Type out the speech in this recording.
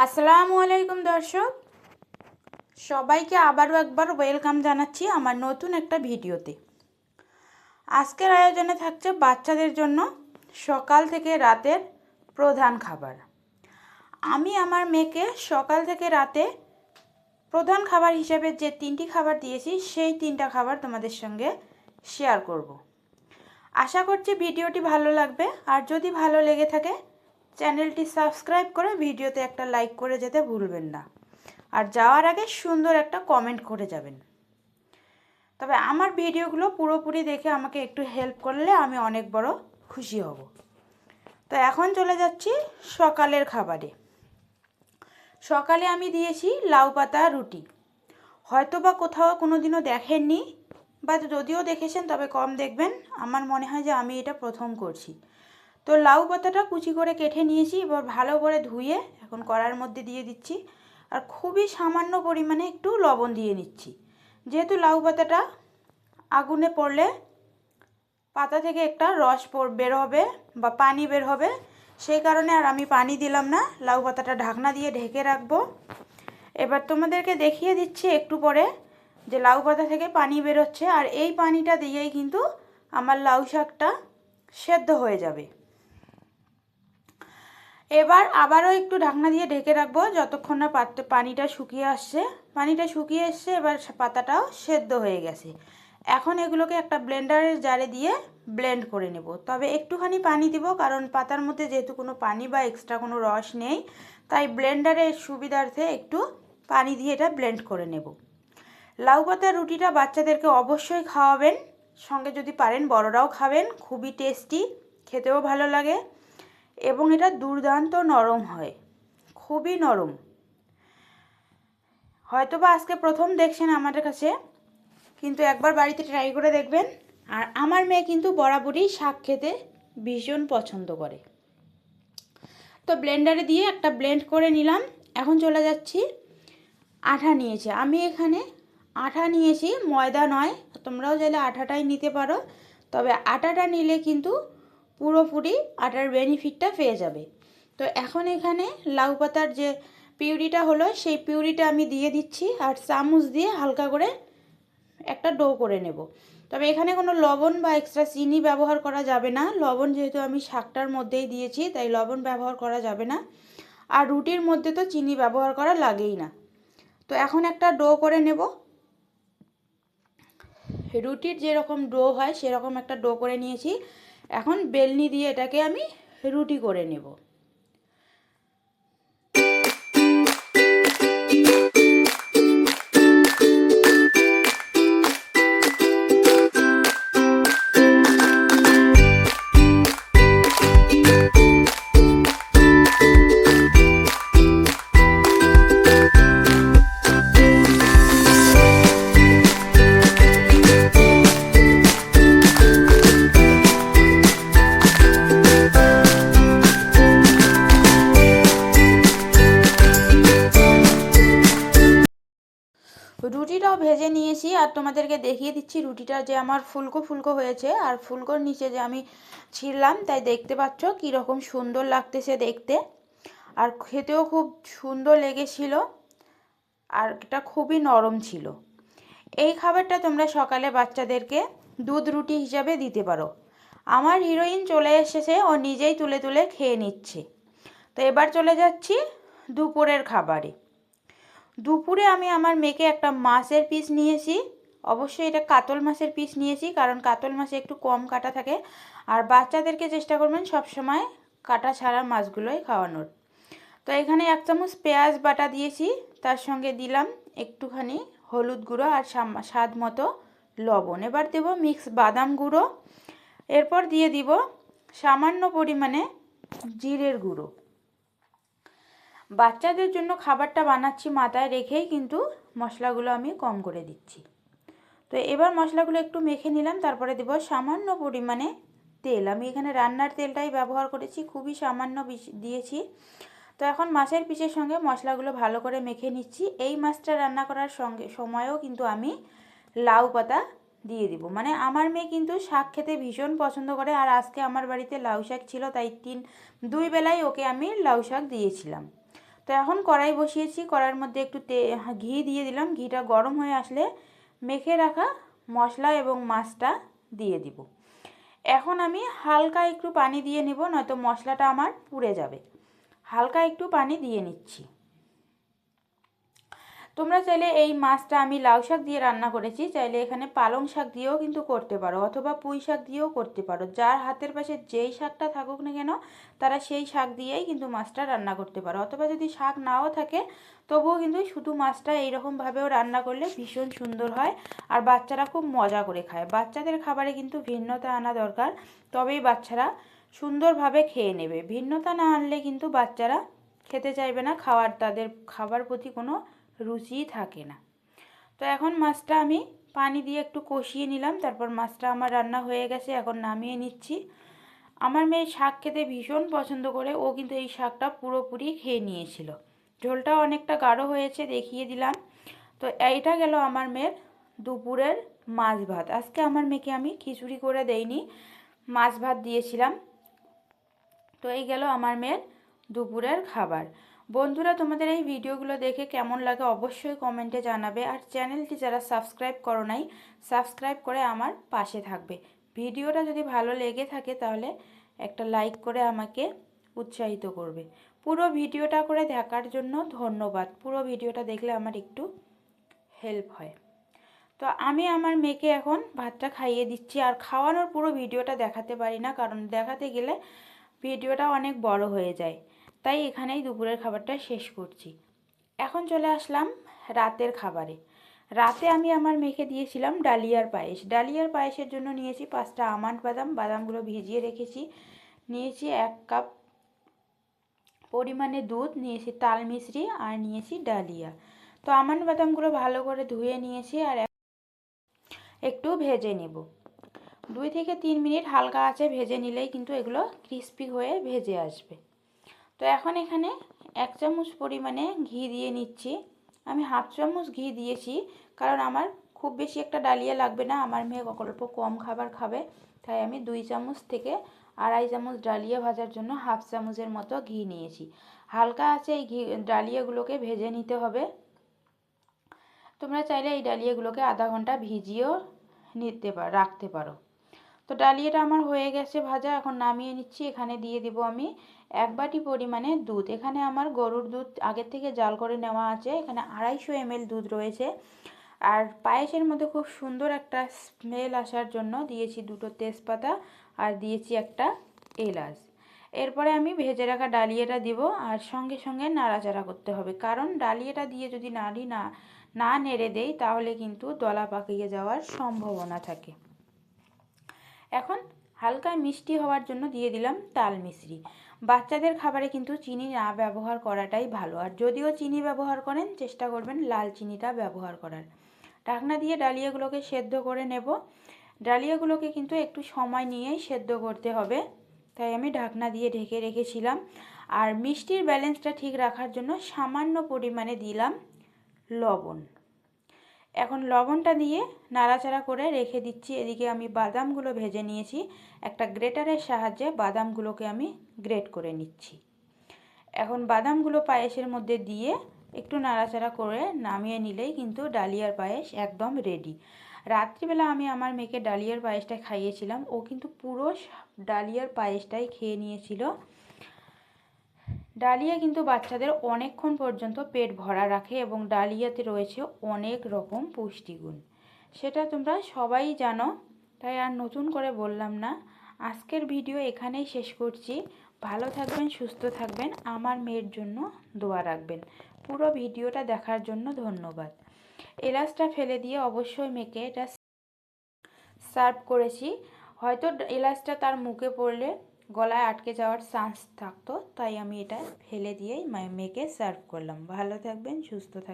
আসসালামু আলাইকুম দর্শক, সবাইকে আবারও একবার ওয়েলকাম জানাচ্ছি আমার নতুন একটা ভিডিওতে। আজকের আয়োজনে থাকছে বাচ্চাদের জন্য সকাল থেকে রাতের প্রধান খাবার। আমি আমার মেয়েকে সকাল থেকে রাতে প্রধান খাবার হিসেবে যে 3টি খাবার দিয়েছি সেই 3টা খাবার তোমাদের সঙ্গে শেয়ার করব। আশা করছি ভিডিওটি ভালো লাগবে, আর যদি ভালো লেগে থাকে চ্যানেলটি সাবস্ক্রাইব করে ভিডিওতে একটা লাইক করে যেতে ভুলবেন না, আর যাওয়ার আগে সুন্দর একটা কমেন্ট করে যাবেন। তবে আমার ভিডিওগুলো পুরোপুরি দেখে আমাকে একটু হেল্প করলে আমি অনেক বড় খুশি হব। তো এখন চলে যাচ্ছি সকালের খাবারে। সকালে আমি দিয়েছি লাউ পাতা রুটি। হয়তো বা কোথাও কোনো দিনও দেখেননি, বা যদিও দেখেছেন তবে কম দেখবেন। আমার মনে হয় যে আমি এটা প্রথম করছি। তো লাউ পাতাটা কুচি করে কেটে নিয়েছি, এবার ভালো করে ধুয়ে এখন কড়ার মধ্যে দিয়ে দিচ্ছি, আর খুবই সামান্য পরিমাণে একটু লবণ দিয়ে নিচ্ছি। যেহেতু লাউ পাতাটা আগুনে পড়লে পাতা থেকে একটা রস বের হবে বা পানি বের হবে, সেই কারণে আর আমি পানি দিলাম না। লাউ পাতাটা ঢাকনা দিয়ে ঢেকে রাখবো। এবার তোমাদেরকে দেখিয়ে দিচ্ছি একটু পরে যে লাউ পাতা থেকে পানি বেরোচ্ছে, আর এই পানিটা দিয়েই কিন্তু আমার লাউ শাকটা সেদ্ধ হয়ে যাবে। এবার আবারও একটু ঢাকনা দিয়ে ঢেকে রাখবো যতক্ষণ না পানিটা শুকিয়ে আসছে। পানিটা শুকিয়ে এসছে, এবার পাতাটাও সেদ্ধ হয়ে গেছে। এখন এগুলোকে একটা ব্লেন্ডারের জারে দিয়ে ব্লেন্ড করে নেব। তবে একটুখানি পানি দিব, কারণ পাতার মধ্যে যেহেতু কোনো পানি বা এক্সট্রা কোনো রস নেই, তাই ব্লেন্ডারের সুবিধার্থে একটু পানি দিয়ে এটা ব্লেন্ড করে নেব। লাউ পাতার রুটিটা বাচ্চাদেরকে অবশ্যই খাওয়াবেন, সঙ্গে যদি পারেন বড়রাও খাবেন। খুবই টেস্টি, খেতেও ভালো লাগে, এবং এটা দুর্দান্ত নরম হয়, খুবই নরম। হয়তোবা আজকে প্রথম দেখছেন আমাদের কাছে, কিন্তু একবার বাড়িতে ট্রাই করে দেখবেন। আর আমার মেয়ে কিন্তু বরাবরই শাক খেতে ভীষণ পছন্দ করে। তো ব্লেন্ডারে দিয়ে একটা ব্লেন্ড করে নিলাম। এখন চলে যাচ্ছি আটা নিয়েছি আমি এখানে। আটা নিয়েছি, ময়দা নয়। তোমরাও চাইলে আটাটাই নিতে পারো, তবে আটাটা নিলে কিন্তু পুরোপুরি আটার বেনিফিটটা পেয়ে যাবে। তো এখন এখানে লাউ পাতার যে পিউরিটা হলো সেই পিউরিটা আমি দিয়ে দিচ্ছি, আর চামচ দিয়ে হালকা করে একটা ডো করে নেব। তবে এখানে কোনো লবণ বা এক্সট্রা চিনি ব্যবহার করা যাবে না। লবণ যেহেতু আমি শাকটার মধ্যেই দিয়েছি, তাই লবণ ব্যবহার করা যাবে না। আর রুটির মধ্যে তো চিনি ব্যবহার করা লাগেই না। তো এখন একটা ডো করে নেব। রুটির যেরকম ডো হয় সেরকম একটা ডো করে নিয়েছি। এখন বেলনি দিয়ে এটাকে আমি রুটি করে নেব। রুটিটাও ভেজে নিয়েছি, আর তোমাদেরকে দেখিয়ে দিচ্ছি রুটিটা যে আমার ফুলকো ফুলকো হয়েছে, আর ফুলকোর নিচে যে আমি ছিললাম, তাই দেখতে পাচ্ছ কীরকম সুন্দর লাগতেছে দেখতে, আর খেতেও খুব সুন্দর লেগেছিল, আর এটা খুবই নরম ছিল। এই খাবারটা তোমরা সকালে বাচ্চাদেরকে দুধ রুটি হিসাবে দিতে পারো। আমার হিরোইন চলে এসেছে, ও নিজেই তুলে তুলে খেয়ে নিচ্ছে। তো এবার চলে যাচ্ছি দুপুরের খাবারে। দুপুরে আমি আমার মেয়েকে একটা মাছের পিস নিয়েছি। অবশ্যই এটা কাতল মাছের পিস নিয়েছি, কারণ কাতল মাছে একটু কম কাটা থাকে, আর বাচ্চাদেরকে চেষ্টা করবেন সবসময় কাটা ছাড়া মাছগুলোই খাওয়ানোর। তো এখানে 1 চামচ পেঁয়াজ বাটা দিয়েছি, তার সঙ্গে দিলাম একটুখানি হলুদ গুঁড়ো আর স্বাদ মতো লবণ। এবার দেব মিক্স বাদাম গুঁড়ো, এরপর দিয়ে দিব সামান্য পরিমাণে জিরের গুঁড়ো। বাচ্চাদের জন্য খাবারটা বানাচ্ছি মাথায় রেখেই কিন্তু মশলাগুলো আমি কম করে দিচ্ছি। তো এবার মশলাগুলো একটু মেখে নিলাম, তারপরে দেব সামান্য পরিমাণে তেল। আমি এখানে রান্নার তেলটাই ব্যবহার করেছি, খুবই সামান্য দিয়েছি। তো এখন মাছের পিসের সঙ্গে মশলাগুলো ভালো করে মেখে নিচ্ছি। এই মাছটা রান্না করার সময়ও কিন্তু আমি লাউ পাতা দিয়ে দিব। মানে আমার মেয়ে কিন্তু শাক খেতে ভীষণ পছন্দ করে, আর আজকে আমার বাড়িতে লাউ শাক ছিল, তাই 2 বেলায় ওকে আমি লাউ শাক দিয়েছিলাম। তো এখন কড়াই বসিয়েছি, কড়াইয়ের মধ্যে একটু ঘি দিয়ে দিলাম। ঘিটা গরম হয়ে আসলে মেখে রাখা মশলা এবং মাছটা দিয়ে দিব। এখন আমি হালকা একটু পানি দিয়ে নেব, নয়তো মশলাটা আমার পুড়ে যাবে। হালকা একটু পানি দিয়ে নিচ্ছি। তোমরা চাইলে এই মাছটা আমি লাউ শাক দিয়ে রান্না করেছি, চাইলে এখানে পালং শাক দিয়েও কিন্তু করতে পারো, অথবা পুঁই শাক দিয়েও করতে পারো। যার হাতের পাশে যেই শাকটা থাকুক না কেন তারা সেই শাক দিয়েই কিন্তু মাছটা রান্না করতে পারো। অথবা যদি শাক নাও থাকে তবুও কিন্তু শুধু মাছটা এইরকমভাবেও রান্না করলে ভীষণ সুন্দর হয়, আর বাচ্চারা খুব মজা করে খায়। বাচ্চাদের খাবারে কিন্তু ভিন্নতা আনা দরকার, তবেই বাচ্চারা সুন্দরভাবে খেয়ে নেবে। ভিন্নতা না আনলে কিন্তু বাচ্চারা খেতে চাইবে না, তাদের খাবার প্রতি কোনো রুচিই থাকে না। তো এখন মাছটা আমি পানি দিয়ে একটু কষিয়ে নিলাম, তারপর মাছটা আমার রান্না হয়ে গেছে, এখন নামিয়ে নিচ্ছি। আমার মেয়ে শাক খেতে ভীষণ পছন্দ করে, ও কিন্তু এই শাকটা পুরোপুরি খেয়ে নিয়েছিল। ঝোলটাও অনেকটা গাঢ় হয়েছে, দেখিয়ে দিলাম। তো এইটা গেল আমার মেয়ের দুপুরের মাছ ভাত। আজকে আমার মেয়েকে আমি খিচুড়ি করে দেইনি, মাছ ভাত দিয়েছিলাম। তো এই গেল আমার মেয়ের দুপুরের খাবার। বন্ধুরা, তোমাদের এই ভিডিওগুলো দেখে কেমন লাগে অবশ্যই কমেন্টে জানাবে। আর চ্যানেলটি যারা সাবস্ক্রাইব করো নাই, সাবস্ক্রাইব করে আমার পাশে থাকবে। ভিডিওটা যদি ভালো লেগে থাকে তাহলে একটা লাইক করে আমাকে উৎসাহিত করবে। পুরো ভিডিওটা করে দেখার জন্য ধন্যবাদ। পুরো ভিডিওটা দেখলে আমার একটু হেল্প হয়। তো আমি আমার মেয়েকে এখন ভাতটা খাইয়ে দিচ্ছি। আর খাওয়ানোর পুরো ভিডিওটা দেখাতে পারি না, কারণ দেখাতে গেলে ভিডিওটা অনেক বড় হয়ে যায়, তাই এখানেই দুপুরের খাবারটা শেষ করছি। এখন চলে আসলাম রাতের খাবারে। রাতে আমি আমার মেয়েকে দিয়েছিলাম ডালিয়ার পায়েস। ডালিয়ার পায়েসের জন্য নিয়েছি 5টা আমন্ড বাদাম, বাদামগুলো ভিজিয়ে রেখেছি। নিয়েছি 1 কাপ পরিমাণে দুধ, নিয়েছি তাল মিছরি, আর নিয়েছি ডালিয়া। তো আমন্ড বাদামগুলো ভালো করে ধুয়ে নিয়েছি আর একটু ভেজে নেব। 2 থেকে 3 মিনিট হালকা আঁচে ভেজে নিলেই কিন্তু এগুলো ক্রিস্পি হয়ে ভেজে আসবে। তো এখন এখানে 1 চামচ পরিমাণে ঘি দিয়ে নিচ্ছি। আমি হাফ চামচ ঘি দিয়েছি, কারণ আমার খুব বেশি একটা ডালিয়া লাগবে না, আমার মেয়ে অল্প কম খাবার খাবে, তাই আমি 2 চামচ থেকে 2.5 চামচ ডালিয়া ভাজার জন্য হাফ চামচের মতো ঘি নিয়েছি। হালকা আঁচে এই ডালিয়াগুলোকে ভেজে নিতে হবে। তোমরা চাইলে এই ডালিয়াগুলোকে আধা ঘন্টা ভিজিয়েও রাখতে পারো। তো ডালিয়াটা আমার হয়ে গেছে ভাজা, এখন নামিয়ে নিচ্ছি। এখানে দিয়ে দিব আমি 1 বাটি পরিমাণে দুধ। এখানে আমার গরুর দুধ আগের থেকে জাল করে নেওয়া আছে। এখানে 250 ml দুধ রয়েছে। আর পায়েসের মধ্যে খুব সুন্দর একটা স্মেল আসার জন্য দিয়েছি 2টো তেজপাতা আর দিয়েছি একটা এলাচ। এরপরে আমি ভেজে রাখা ডালিয়াটা দিব, আর সঙ্গে সঙ্গে নাড়াচাড়া করতে হবে, কারণ ডালিয়াটা দিয়ে যদি না নেড়ে দেই তাহলে কিন্তু দলা পাকিয়ে যাওয়ার সম্ভাবনা থাকে। এখন হালকা মিষ্টি হওয়ার জন্য দিয়ে দিলাম তাল মিছরি। বাচ্চাদের খাবারে কিন্তু চিনি না ব্যবহার করাটাই ভালো, আর যদিও চিনি ব্যবহার করেন চেষ্টা করবেন লাল চিনিটা ব্যবহার করার। ঢাকনা দিয়ে ডালিয়াগুলোকে সেদ্ধ করে নেব। ডালিয়াগুলোকে কিন্তু একটু সময় নিয়েই সেদ্ধ করতে হবে, তাই আমি ঢাকনা দিয়ে ঢেকে রেখেছিলাম। আর মিষ্টির ব্যালেন্সটা ঠিক রাখার জন্য সামান্য পরিমাণে দিলাম লবণ। এখন লবণটা দিয়ে নাড়াচাড়া করে রেখে দিচ্ছি। এদিকে আমি বাদামগুলো ভেজে নিয়েছি, একটা গ্রেটারের সাহায্যে বাদামগুলোকে আমি গ্রেট করে নিচ্ছি। এখন বাদামগুলো পায়েসের মধ্যে দিয়ে একটু নাড়াচাড়া করে নামিয়ে নিলেই কিন্তু ডালিয়ার পায়েস একদম রেডি। রাত্রিবেলা আমি আমার মেয়েকে ডালিয়ার পায়েসটা খাইয়েছিলাম, ও কিন্তু পুরো ডালিয়ার পায়েসটাই খেয়ে নিয়েছিল। ডালিয়া কিন্তু বাচ্চাদের অনেকক্ষণ পর্যন্ত পেট ভরা রাখে এবং ডালিয়াতে রয়েছে অনেক রকম পুষ্টিগুণ, সেটা তোমরা সবাই জানো, তাই আর নতুন করে বললাম না। আজকের ভিডিও এখানেই শেষ করছি। ভালো থাকবেন, সুস্থ থাকবেন, আমার মেয়ের জন্য দোয়া রাখবেন। পুরো ভিডিওটা দেখার জন্য ধন্যবাদ। এলাচটা ফেলে দিয়ে অবশ্যই মেয়েকে এটা সার্ভ করেছি। হয়তো এলাচটা তার মুখে পড়লে গলায় আটকে যাওয়ার চান্স থাকতো, তাই আমি এটা ফেলে দিয়েই মেয়েকে সার্ভ করলাম। ভালো থাকবেন, সুস্থ থাকবেন।